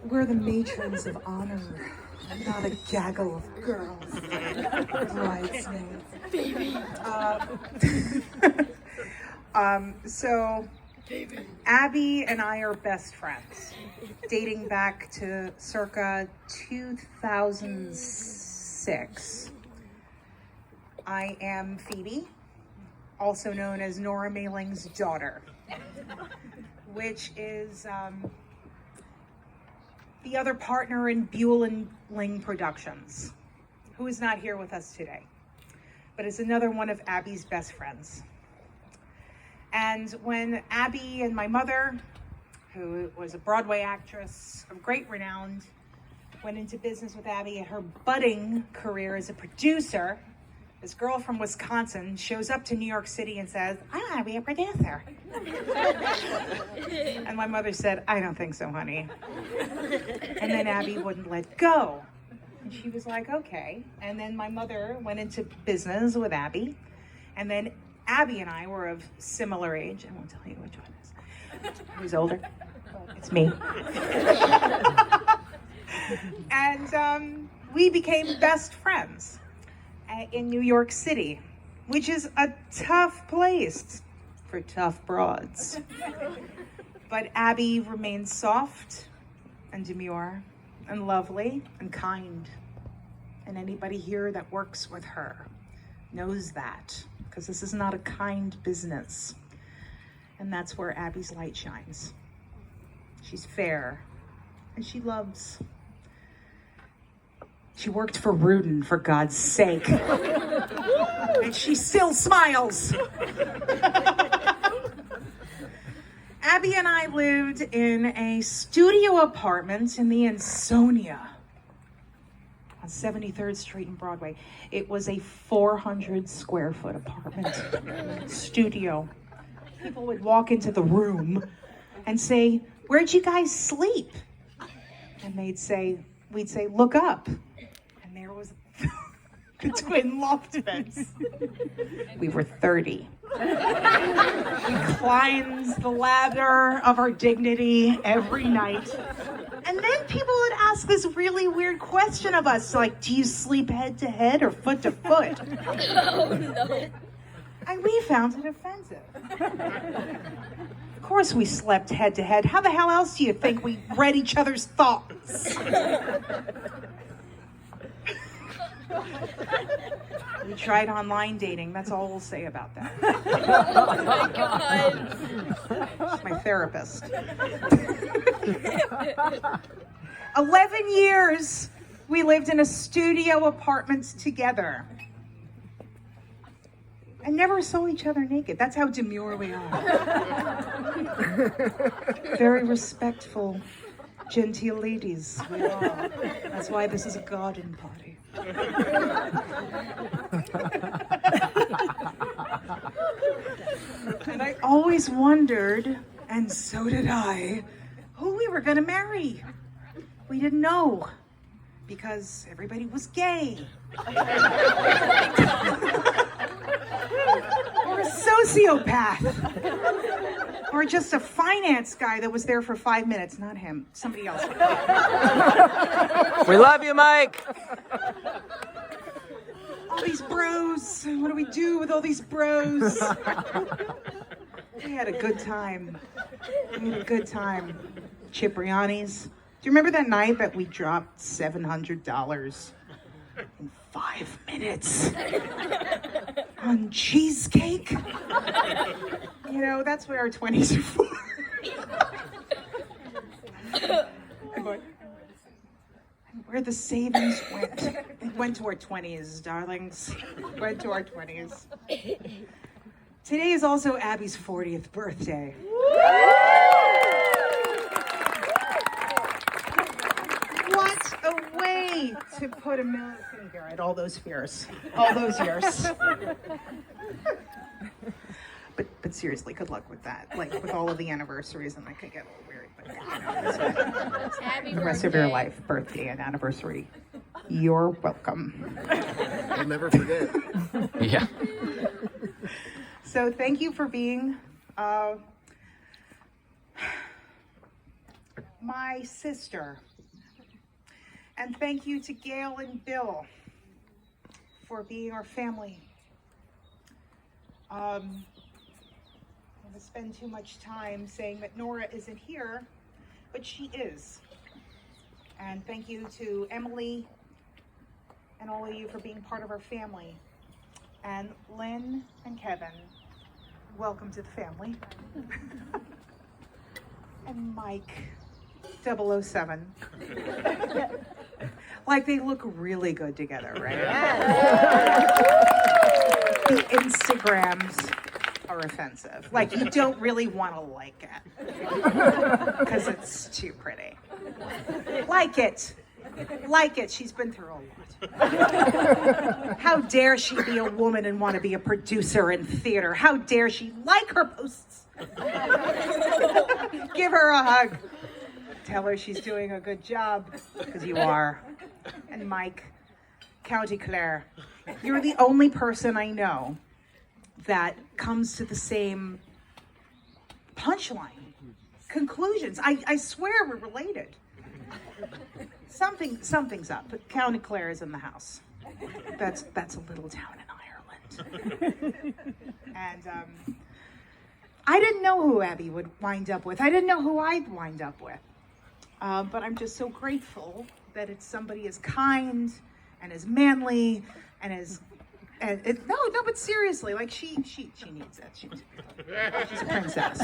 We're the matrons of honor, not a gaggle of girls. Bridesmaids. Baby. So Abby and I are best friends, dating back to circa 2006. I am Phoebe, also known as Nora Maling's daughter, which is the other partner in Buell and Ling Productions, who is not here with us today, but is another one of Abby's best friends. And when Abby and my mother, who was a Broadway actress of great renown, went into business with Abby, her budding career as a producer, this girl from Wisconsin shows up to New York City and says, I want to be a producer. And my mother said, I don't think so, honey. And then Abby wouldn't let go. And she was like, okay. And then my mother went into business with Abby. And then Abby and I were of similar age. I won't tell you which one is. Who's older? It's me. And we became best friends in New York City, which is a tough place for tough broads. But Abby remains soft and demure and lovely and kind. And anybody here that works with her knows that, because this is not a kind business. And that's where Abby's light shines. She's fair and she loves. She worked for Rudin, for God's sake. And she still smiles. Abby and I lived in a studio apartment in the Ansonia on 73rd Street and Broadway. It was a 400 square foot apartment studio. People would walk into the room and say, where'd you guys sleep? And we'd say, look up. And there was the twin loft beds. We were 30. We climbed the ladder of our dignity every night. And then people would ask this really weird question of us, like, do you sleep head to head or foot to foot? Oh, no. And we found it offensive. Of course we slept head to head. How the hell else do you think we read each other's thoughts? We tried online dating. That's all we'll say about that. Oh my God. She's my therapist. 11 years we lived in a studio apartment together. And never saw each other naked. That's how demure we are. Very respectful, genteel ladies we are. That's why this is a garden party. And I always wondered, and so did I, who we were gonna marry. We didn't know, because everybody was gay. Or a sociopath. Or just a finance guy that was there for 5 minutes. Not him, somebody else. We love you, Mike. All these bros. What do we do with all these bros? We had a good time. Cipriani's. Do you remember that night that we dropped $700 in 5 minutes on cheesecake? You know, that's what our 20s are for. Where the savings went. They went to our 20s, darlings. Went to our 20s. Today is also Abby's 40th birthday. What a way to put a middle finger at all those years. But seriously, good luck with that. Like, with all of the anniversaries, and that could get a little weird. But the rest of your life, birthday and anniversary, you're welcome. I'll never forget. Yeah. So thank you for being my sister. And thank you to Gail and Bill for being our family. I'm going to spend too much time saying that Nora isn't here, but she is. And thank you to Emily and all of you for being part of our family. And Lynn and Kevin, welcome to the family. And Mike, 007. Like, they look really good together, right? The Instagrams are offensive. Like, you don't really want to like it because it's too pretty. Like it. She's been through a lot. How dare she be a woman and want to be a producer in theater? How dare she like her posts? Give her a hug. Tell her she's doing a good job, because you are. And Mike, County Clare, you're the only person I know that comes to the same punchline, conclusions. I swear we're related. Something's up, but County Clare is in the house. That's a little town in Ireland. And I didn't know who Abby would wind up with. I didn't know who I'd wind up with. But I'm just so grateful that it's somebody as kind and as manly and as but seriously, like she needs it. She's a princess.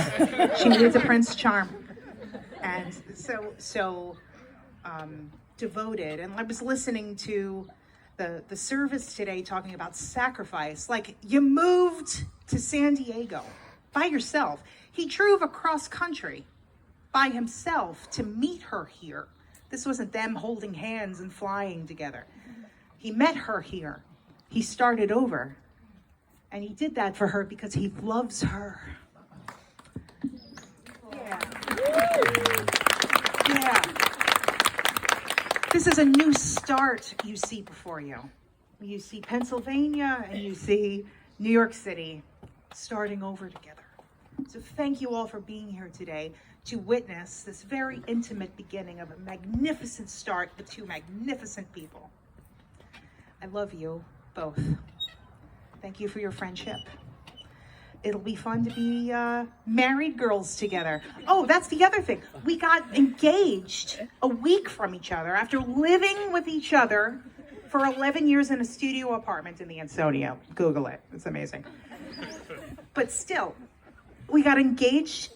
She needs a Prince Charm, and so devoted. And I was listening to the service today talking about sacrifice. Like, you moved to San Diego by yourself. He drove across country by himself to meet her here. This wasn't them holding hands and flying together. He met her here. He started over. And he did that for her because he loves her. Yeah. Yeah. This is a new start you see before you. You see Pennsylvania and you see New York City starting over together. So thank you all for being here today to witness this very intimate beginning of a magnificent start with two magnificent people. I love you both. Thank you for your friendship. It'll be fun to be married girls together. Oh, that's the other thing. We got engaged a week from each other after living with each other for 11 years in a studio apartment in the Ansonia. Google it. It's amazing. But still, we got engaged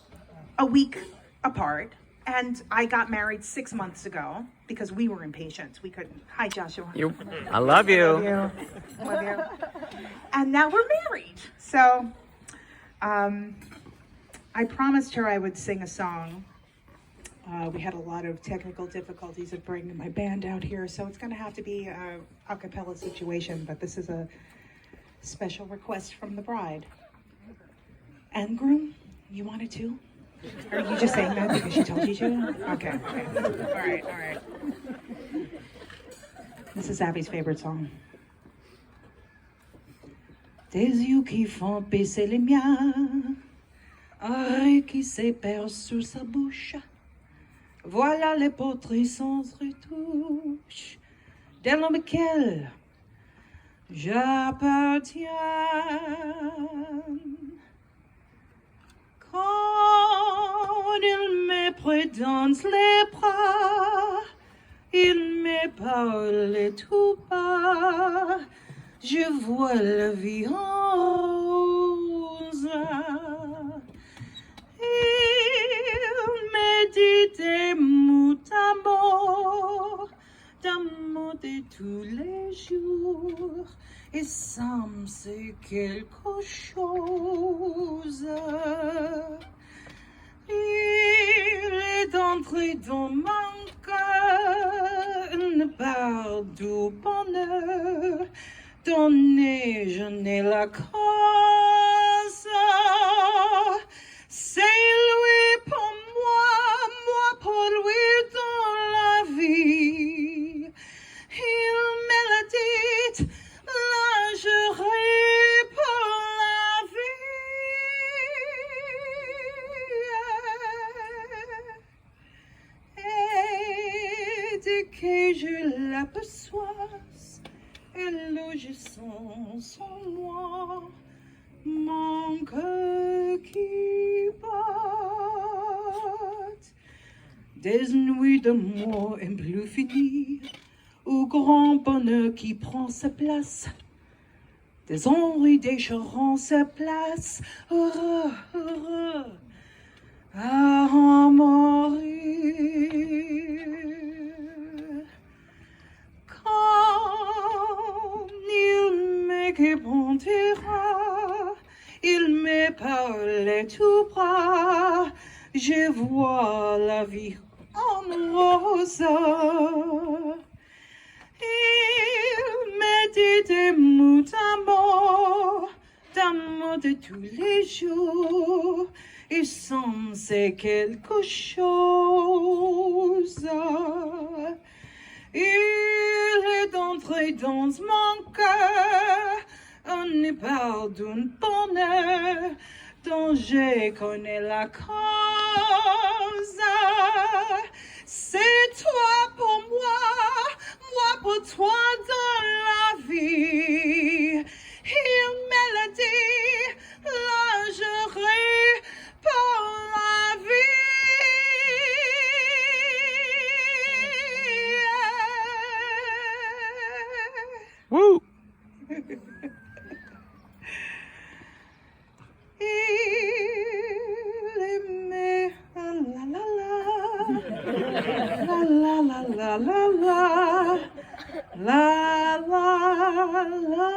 a week apart, and I got married 6 months ago because we were impatient. We couldn't. Hi, Joshua. I love you. Love you. Love you. And now we're married. So I promised her I would sing a song. We had a lot of technical difficulties of bringing my band out here, so it's going to have to be a cappella situation, but this is a special request from the bride. And groom, you wanted to? Or are you just saying that because she told you to? Okay. All right. This is Abby's favorite song. Tes yeux qui font baisser les miens, oreilles qui s'épercent sous sa bouche, voilà les portraits sans retouche de l'homme auquel j'appartiens. Quand il me prend dans les bras, il me parle tout bas, je vois la vie en rose. Il me dit des mots d'amour de tous les jours, et semble c'est quelque chose. Il est entré dans mon cœur une part du bonheur, donné je n'ai la cause. C'est lui pour moi, moi pour lui dans la vie. Il me l'a dit, là je ris pour la vie. dès que je l'aperçois, elle agissant en moi, mon cœur qui bat. Des nuits d'amour implufinis, au grand bonheur qui prend sa place, des ennuis déchirant sa place, heureux, heureux, à en mourir. Quand il me répondra, il me parlait tout bas, je vois la vie en rose. Il me dit des mots d'amour de tous les jours, et sans c'est quelque chose. Il est entré dans mon cœur, on ne parle d'un bonheur dont je connais la cause. C'est toi pour moi, moi pour toi dans la vie. Il me l'a dit, lingerie pour la vie. Woo! Il aimait la la la la la la la la la la la.